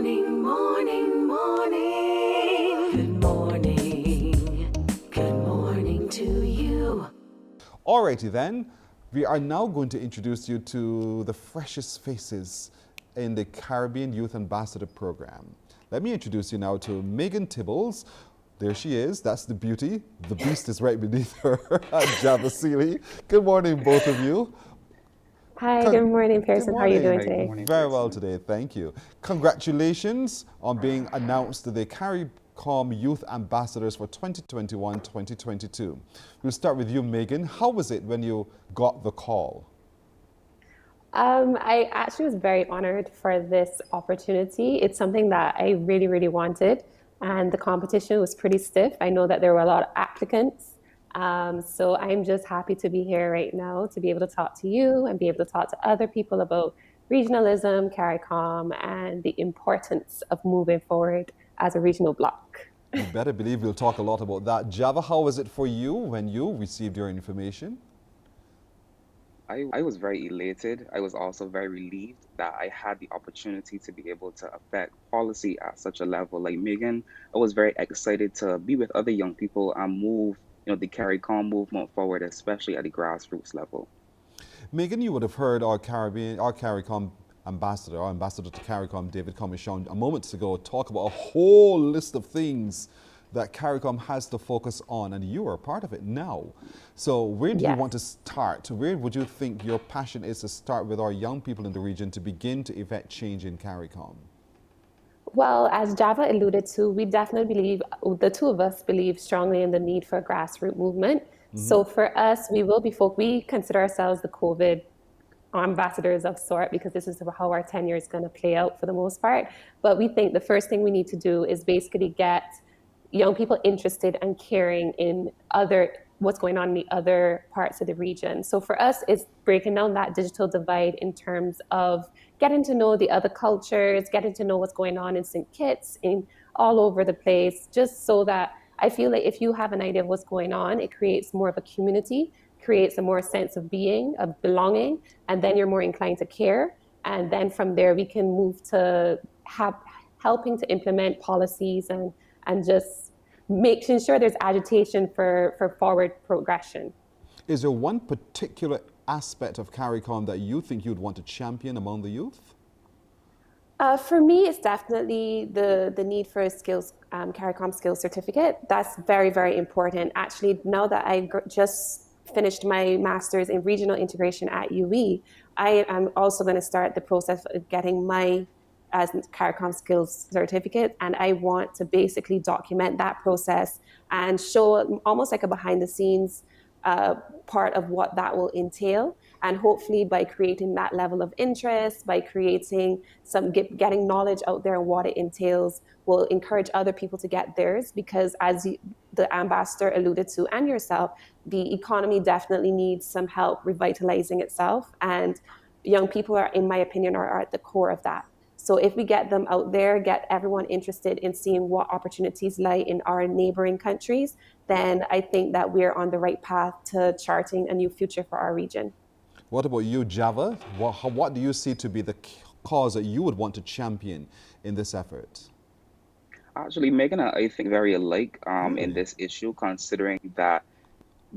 Morning, morning, morning. Good morning. Good morning to you. Alrighty then, we are now going to introduce you to the freshest faces in the Caribbean Youth Ambassador Program. Let me introduce you now to Megan Theobalds. There she is, that's the beauty. The beast is right beneath her, Java Seeley. Good morning, both of you. Hi, good morning, Pearson. How are you doing today? Very well today, thank you. Congratulations on being announced to the CARICOM Youth Ambassadors for 2021-2022. We'll start with you, Megan. How was it when you got the call? I actually was very honored for this opportunity. It's something that I really, really wanted, and the competition was pretty stiff. I know that there were a lot of applicants. So I'm just happy to be here right now to be able to talk to you and be able to talk to other people about regionalism, CARICOM, and the importance of moving forward as a regional bloc. You better believe we'll talk a lot about that. Java, how was it for you when you received your information? I was very elated. I was also very relieved that I had the opportunity to be able to affect policy at such a level. Like Megan, I was very excited to be with other young people and move the CARICOM movement forward, especially at the grassroots level. Megan, you would have heard our CARICOM ambassador, our ambassador to CARICOM, David Commichon, a moment ago talk about a whole list of things that CARICOM has to focus on, and you are part of it now. So where do you want to start? Where would you think your passion is to start with our young people in the region to begin to effect change in CARICOM? Well, as Java alluded to, we definitely believe, the two of us believe strongly in the need for a grassroots movement. So for us, we consider ourselves the COVID ambassadors of sort, because this is how our tenure is going to play out for the most part. But we think the first thing we need to do is basically get young people interested and caring in what's going on in the other parts of the region. So for us, it's breaking down that digital divide in terms of getting to know the other cultures, getting to know what's going on in St. Kitts, in all over the place, just so that I feel like if you have an idea of what's going on, it creates more of a community, creates a more sense of being, of belonging, and then you're more inclined to care. And then from there, we can move to helping to implement policies and just making sure there's agitation for forward progression. Is there one particular aspect of CARICOM that you think you'd want to champion among the youth? For me, it's definitely the need for a CARICOM skills certificate. That's very, very important. Actually, now that I just finished my master's in regional integration at UE, I am also going to start the process of getting my as CARICOM skills certificate, and I want to basically document that process and show almost like a behind the scenes part of what that will entail. And hopefully by creating that level of interest, by creating getting knowledge out there on what it entails, will encourage other people to get theirs, because as the ambassador alluded to and yourself, the economy definitely needs some help revitalizing itself, and young people are, in my opinion, are at the core of that. So if we get them out there, get everyone interested in seeing what opportunities lie in our neighboring countries, then I think that we're on the right path to charting a new future for our region. What about you, Java? What do you see to be the cause that you would want to champion in this effort? Actually, Megan and I think very alike in this issue, considering that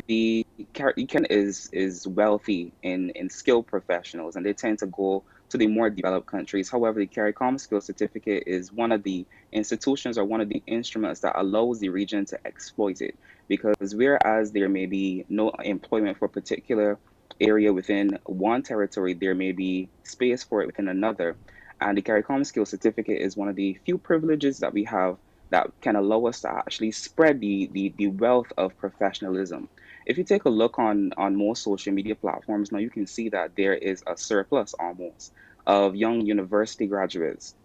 the CARICOM is wealthy in skilled professionals, and they tend to go to the more developed countries. However, the CARICOM Skills Certificate is one of the institutions or one of the instruments that allows the region to exploit it. Because whereas there may be no employment for a particular area within one territory, there may be space for it within another. And the CARICOM Skills Certificate is one of the few privileges that we have that can allow us to actually spread the wealth of professionalism. If you take a look on most social media platforms now, you can see that there is a surplus almost of young university graduates,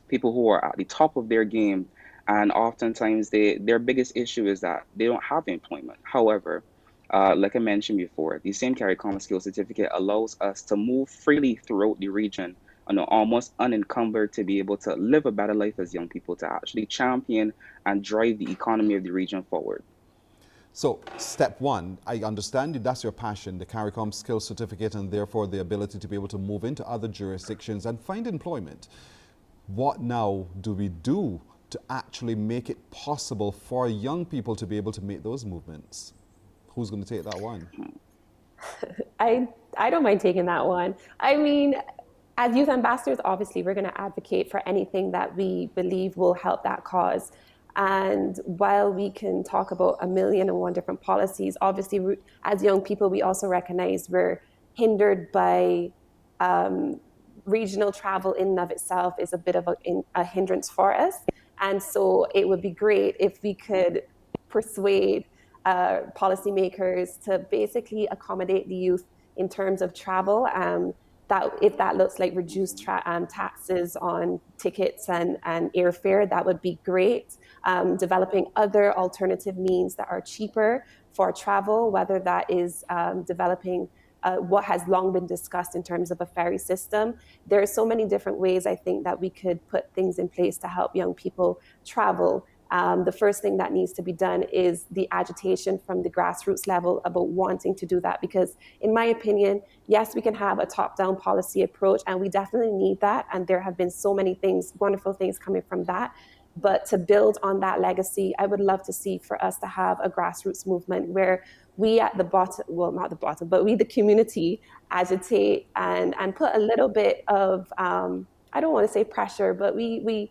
people who are at the top of their game, and oftentimes their biggest issue is that they don't have employment. However, like I mentioned before, the same CARICOM Skills Certificate allows us to move freely throughout the region and almost unencumbered to be able to live a better life as young people, to actually champion and drive the economy of the region forward. So step one, I understand that's your passion, the CARICOM Skills Certificate, and therefore the ability to be able to move into other jurisdictions and find employment. What now do we do to actually make it possible for young people to be able to make those movements? Who's going to take that one? I don't mind taking that one. I mean, as youth ambassadors, obviously, we're going to advocate for anything that we believe will help that cause. And while we can talk about 1,000,001 different policies, obviously, as young people, we also recognize we're hindered by regional travel in and of itself is a bit of a hindrance for us. And so it would be great if we could persuade policymakers to basically accommodate the youth in terms of travel. That if that looks like reduced taxes on tickets and airfare, that would be great. Developing other alternative means that are cheaper for travel, whether that is developing what has long been discussed in terms of a ferry system. There are so many different ways I think that we could put things in place to help young people travel. The first thing that needs to be done is the agitation from the grassroots level about wanting to do that. Because in my opinion, yes, we can have a top-down policy approach, and we definitely need that. And there have been so many things, wonderful things coming from that. But to build on that legacy, I would love to see for us to have a grassroots movement where we at the bottom, well, not the bottom, but we, the community, agitate and put a little bit of, I don't want to say pressure, but we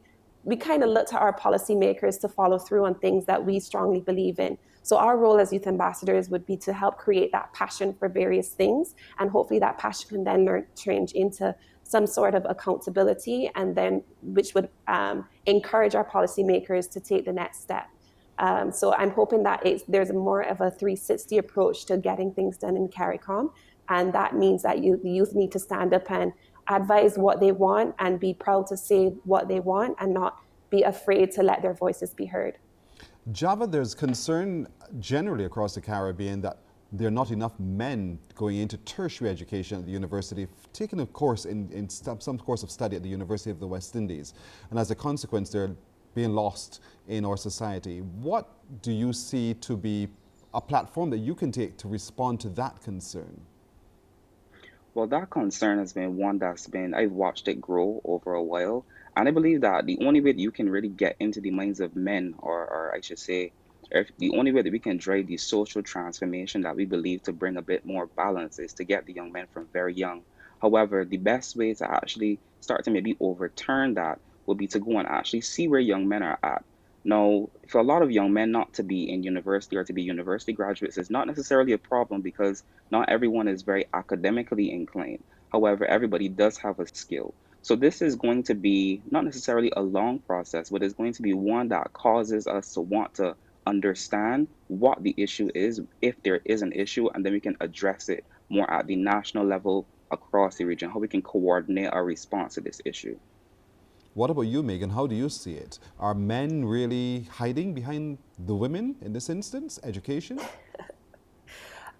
kind of look to our policymakers to follow through on things that we strongly believe in. So our role as youth ambassadors would be to help create that passion for various things. And hopefully that passion can then change into some sort of accountability, and then which would encourage our policymakers to take the next step. So I'm hoping that there's more of a 360 approach to getting things done in CARICOM. And that means that the youth need to stand up and advise what they want and be proud to say what they want and not be afraid to let their voices be heard. Java, there's concern generally across the Caribbean that there are not enough men going into tertiary education at the university, taking a course in some course of study at the University of the West Indies. And as a consequence, they're being lost in our society. What do you see to be a platform that you can take to respond to that concern? Well, that concern has been one I've watched it grow over a while. And I believe that the only way that you can really get into the minds of men, or I should say, the only way that we can drive the social transformation that we believe to bring a bit more balance is to get the young men from very young. However, the best way to actually start to maybe overturn that would be to go and actually see where young men are at. Now, for a lot of young men not to be in university or to be university graduates is not necessarily a problem because not everyone is very academically inclined. However, everybody does have a skill. So this is going to be not necessarily a long process, but it's going to be one that causes us to want to understand what the issue is, if there is an issue, and then we can address it more at the national level across the region, how we can coordinate our response to this issue. What about you, Megan? How do you see it? Are men really hiding behind the women in this instance, education?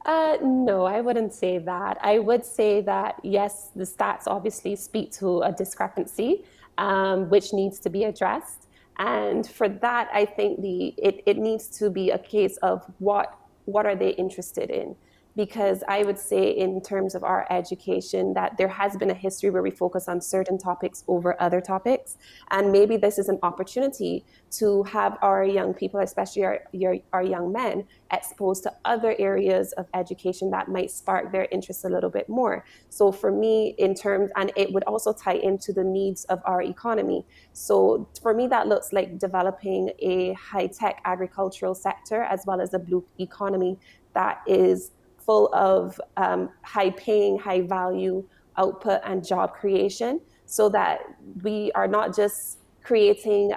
No, I wouldn't say that. I would say that, yes, the stats obviously speak to a discrepancy, which needs to be addressed. And for that, I think it needs to be a case of what are they interested in? Because I would say in terms of our education that there has been a history where we focus on certain topics over other topics. And maybe this is an opportunity to have our young people, especially our young men, exposed to other areas of education that might spark their interest a little bit more. So for me, and it would also tie into the needs of our economy. So for me, that looks like developing a high-tech agricultural sector as well as a blue economy that is full of high-paying, high-value output and job creation, so that we are not just creating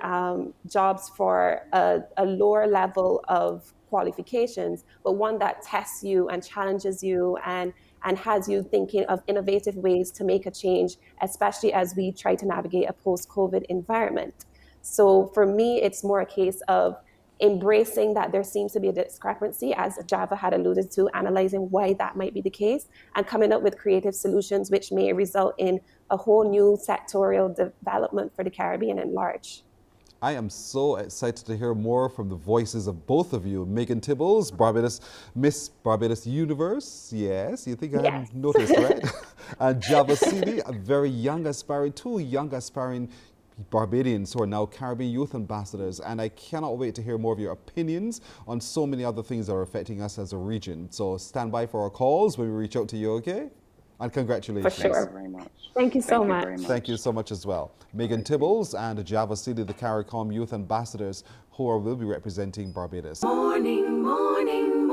jobs for a lower level of qualifications, but one that tests you and challenges you and has you thinking of innovative ways to make a change, especially as we try to navigate a post-COVID environment. So for me, it's more a case of embracing that there seems to be a discrepancy, as Java had alluded to, analyzing why that might be the case, and coming up with creative solutions which may result in a whole new sectorial development for the Caribbean at large. I am so excited to hear more from the voices of both of you. Megan Theobalds, Miss Barbados Universe. Yes, you think I hadn't noticed, right? And Java CD, a very young aspiring, two young aspiring Barbadians who are now Caribbean Youth Ambassadors, and I cannot wait to hear more of your opinions on so many other things that are affecting us as a region. So stand by for our calls when we reach out to you, okay? And congratulations. For sure. Thank you very much. Thank you so much. Very much. Thank you so much as well. Meghan Theobalds and Java City, the CARICOM Youth Ambassadors, who will be representing Barbados. Morning, morning,